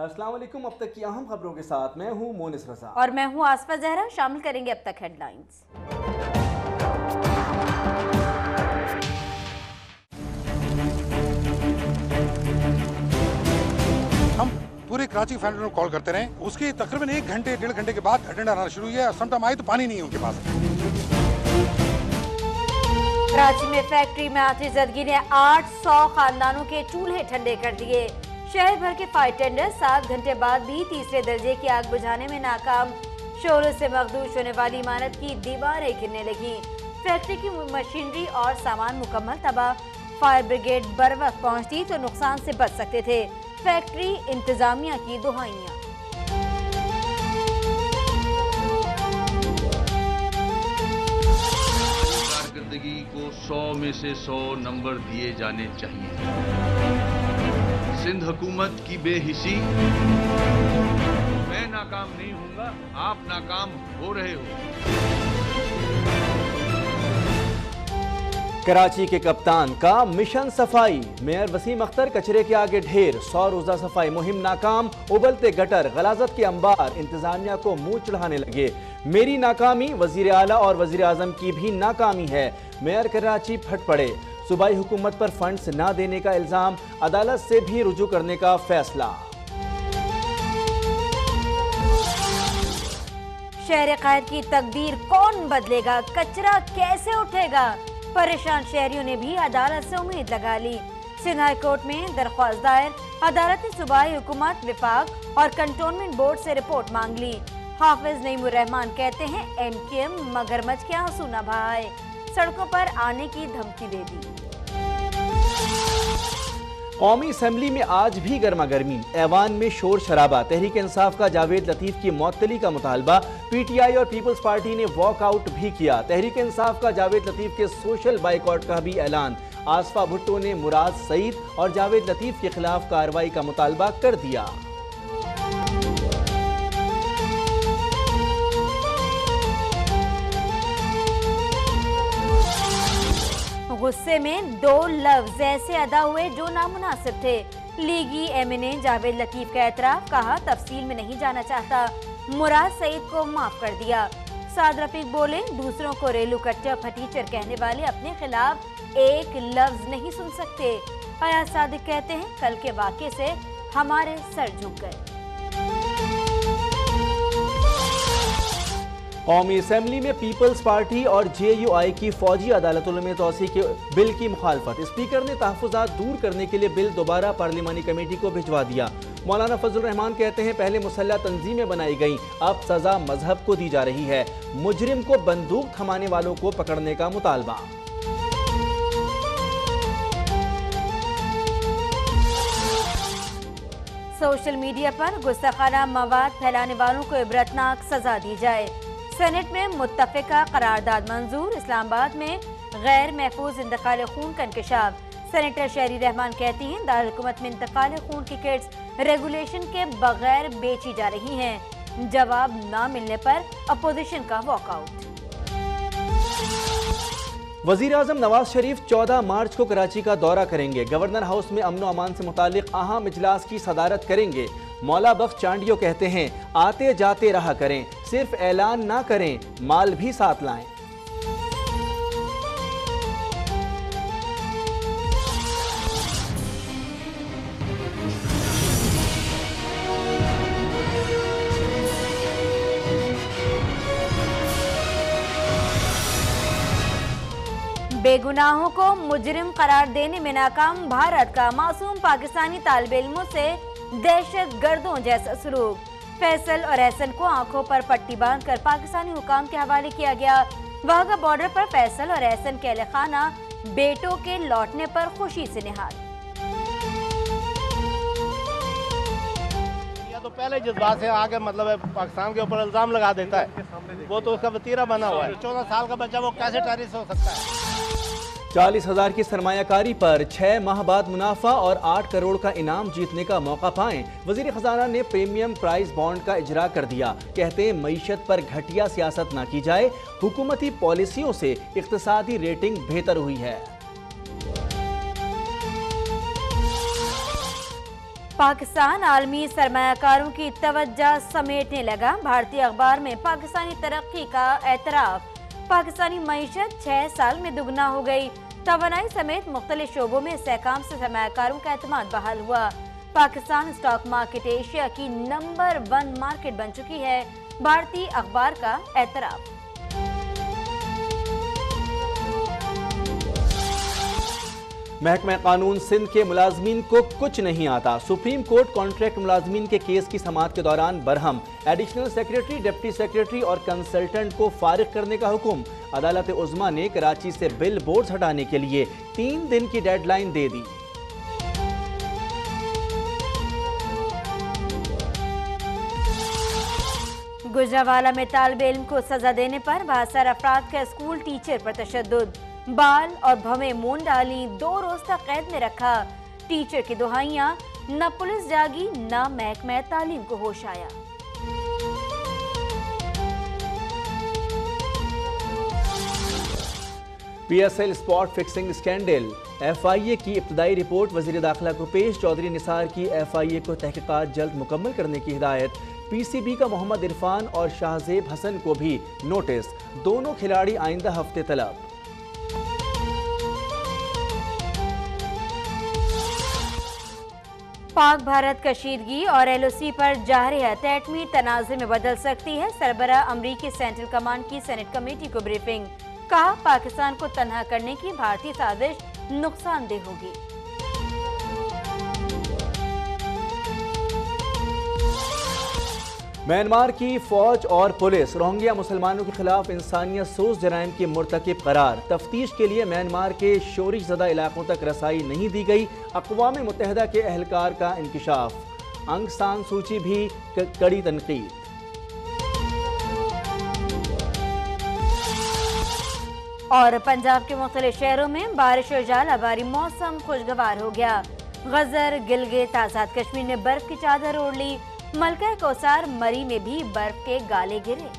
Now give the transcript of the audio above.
अस्सलाम वालेकुम। अब तक की अहम खबरों के साथ मैं हूं मोनिस रजा और मैं हूं आसफा जहरा। शामिल करेंगे अब तक हेडलाइंस। हम पूरे कराची फैमिली को कॉल करते रहे, उसके तकरीबन 1 घंटे 1.5 घंटे के बाद अटेंडर आना शुरू हुआ। समटाइम आए तो पानी नहीं है उनके पास। कराची में फैक्ट्री में आती जदगी ने 800 खानदानों के चूल्हे ठंडे कर दिए। शहर भर के फायर टेंडर 7 घंटे बाद भी तीसरे दर्जे की आग बुझाने में नाकाम। शोरों से मखदूश होने वाली इमारत की दीवारें गिरने लगी। फैक्ट्री की मशीनरी और सामान मुकम्मल तबाह। फायर ब्रिगेड बर वक्त पहुंचती तो नुकसान से बच सकते थे। फैक्ट्री इंतजामिया की दुहाइयां। कारकर्दगी को 100 में से 100 नंबर दिए जाने चाहिए। सिंध हुकूमत की बेहिसी। मैं नाकाम नहीं हूंगा, आप नाकाम हो रहे हो। कराची के कप्तान का मिशन सफाई। मेयर वसीम अख्तर कचरे के आगे ढेर। 100 रोजा सफाई मुहिम नाकाम। उबलते गटर, गलाजत के अंबार इंतजामिया को मुंह चढ़ाने लगे। मेरी नाकामी वजीर आला और वजीर आजम की भी नाकामी है। मेयर कराची फट पड़े। सूबाई हुकूमत पर फंड्स ना देने का इल्जाम। अदालत से भी रुजू करने का फैसला। शहर कायद की तकदीर कौन बदलेगा? कचरा कैसे उठेगा? परेशान शहरियों ने भी अदालत से उम्मीद लगा ली। सिंध हाई कोर्ट में दरख्वास्त दायर। अदालत ने सूबाई हुकूमत, विफाक और कंटोनमेंट बोर्ड से रिपोर्ट मांग ली। हाफिज नईमुर रहमान कहते हैं MKM मगरमच्छ के आंसू न बहाए, सड़कों पर आने की धमकी दे दी। कौमी असम्बली में आज भी गर्मा गर्मी। ऐवान में शोर शराबा। तहरीक इंसाफ का जावेद लतीफ की मअतली का मुतालबा। PTI और पीपल्स पार्टी ने वॉकआउट भी किया। तहरीक इंसाफ का जावेद लतीफ के सोशल बाइकआउट का भी ऐलान। आसफा भुट्टो ने मुराद सईद और जावेद लतीफ के खिलाफ कार्रवाई का मुतालबा कर दिया। गुस्से में 2 लफ्ज ऐसे अदा हुए जो नामुनासिब थे। लीगी MA ने जावेद लतीफ का एतराफ, कहा तफसील में नहीं जाना चाहता। मुराद सईद को माफ कर दिया। साद रफीक बोले दूसरों को रेलू कट्टर फटीचर कहने वाले अपने खिलाफ एक लफ्ज नहीं सुन सकते। फयाज सादिक कहते हैं कल के वाक़े से हमारे सर झुक गए। कौमी असम्बली में पीपल्स पार्टी और JUI की फौजी अदालतों में तोसी के बिल की मुखालफत। स्पीकर ने तहफ़्फ़ुज़ात दूर करने के लिए बिल दोबारा पार्लिमानी कमेटी को भिजवा दिया। मौलाना फजल रहमान कहते हैं पहले मुसल्लह तंजीमें बनाई गई, अब सजा मजहब को दी जा रही है। मुजरिम को बंदूक थमाने वालों को पकड़ने का मुतालबा। सोशल मीडिया पर गुस्ताखाना मवाद फैलाने वालों को इबरतनाक सजा दी जाए। सेनेट में मुत्तफ़िका करारदाद मंजूर। इस्लामाबाद में गैर महफूज इंतकाल खून का इंकशाफ। सेनेटर शहरी रहमान कहती हैं दारुल-हुकूमत में इंतकाल खून की किट्स रेगुलेशन के बगैर बेची जा रही हैं। जवाब न मिलने पर अपोजिशन का वॉकआउट। वजीर आजम नवाज शरीफ 14 मार्च को कराची का दौरा करेंगे। गवर्नर हाउस में अमन अमान से मुतालिक अहम इजलास की सदारत करेंगे। मौला बख्श चांडियो कहते हैं आते जाते रहा करें, सिर्फ ऐलान ना करें, माल भी साथ लाएं। बेगुनाहों को मुजरिम करार देने में नाकाम भारत का मासूम पाकिस्तानी तालिबे इल्मों से दहशत गर्दों जैसा सलूक। फैसल और एहसन को आंखों पर पट्टी बांधकर पाकिस्तानी हुकाम के हवाले किया गया। वाघा बॉर्डर पर फैसल और एहसन के अहले खाना बेटों के लौटने पर खुशी से निहाल। तो पहले जज्बात से आगे मतलब पाकिस्तान के ऊपर इल्जाम लगा देता है, वो तो उसका वतीरा बना हुआ है। 14 साल का बच्चा वो कैसे टेररिस्ट हो सकता है? 40,000 की सरमायाकारी पर 6 माह बाद मुनाफा और 8 करोड़ का इनाम जीतने का मौका पाएं। वजीर खजाना ने प्रीमियम प्राइस बॉन्ड का इजरा कर दिया। कहते हैं मईशत पर घटिया सियासत ना की जाए, हुकूमती पॉलिसियों से इक्तिसादी रेटिंग बेहतर हुई है। पाकिस्तान आलमी सरमायाकारों की तवज्जो समेटने लगा। भारतीय अखबार में पाकिस्तानी तरक्की का एतराफ। पाकिस्तानी मईशत 6 साल में दुगना हो गई। तवानाई समेत मुख्तलिफ शोबों में इस्तेहकाम से सरमायाकारों का एतमाद बहाल हुआ। पाकिस्तान स्टॉक मार्केट एशिया की नंबर 1 मार्केट बन चुकी है। भारतीय अखबार का एतराफ। महकमा कानून सिंध के मुलाजमीन को कुछ नहीं आता। सुप्रीम कोर्ट कॉन्ट्रैक्ट मुलाजमीन के केस की समाअत के दौरान Barham. Additional secretary, deputy secretary और कंसल्टेंट को फारिग करने का हुक्म। अदालत उज़्मा ने कराची से बिल बोर्ड्स हटाने के लिए 3 दिन की डेडलाइन दे दी। गुजरावाला में तालिबे इल्म को सजा देने पर 72 अफराद का स्कूल टीचर पर तशद्दुद। बाल और भवें मूंड डाली, 2 रोज तक कैद में रखा। टीचर की दुहाइयां, न पुलिस जागी न महकमा तालीम को होश आया। PSL spot fixing scandal. FIA की इब्तदाई रिपोर्ट वजीर दाखिला को पेश। चौधरी निसार की FIA को तहकीकात जल्द मुकम्मल करने की हिदायत। PCB का मोहम्मद इरफान और शाहजेब हसन को भी नोटिस। दोनों खिलाड़ी आइंदा हफ्ते तलब। पाक भारत कशीदगी और LOC पर जारहत एटमी तनाज़े में बदल सकती है। सरबरा अमरीकी सेंट्रल कमांड की सेनेट कमेटी को ब्रीफिंग। कहा, पाकिस्तान को तनहा करने की भारतीय साजिश नुकसानदेह होगी। म्यांमार की फौज और पुलिस रोहिंग्या मुसलमानों के खिलाफ इंसानियत सोज जराइम की मुर्तकिब करार। तफ्तीश के लिए म्यांमार के शोरिश ज़दा इलाकों तक रसाई नहीं दी गई। अक़वाम मुत्तहिदा के एहलकार का इंकिशाफ। आंग सान सूची भी कड़ी तनकीद। और पंजाब के मुख्तलिफ शहरों में बारिश और झालाबारी, मौसम खुशगवार हो गया। गजर, गिलगित, आज़ाद कश्मीर में बर्फ की चादर ओढ़ ली। मलका कौसार, मरी में भी बर्फ के गाले गिरे।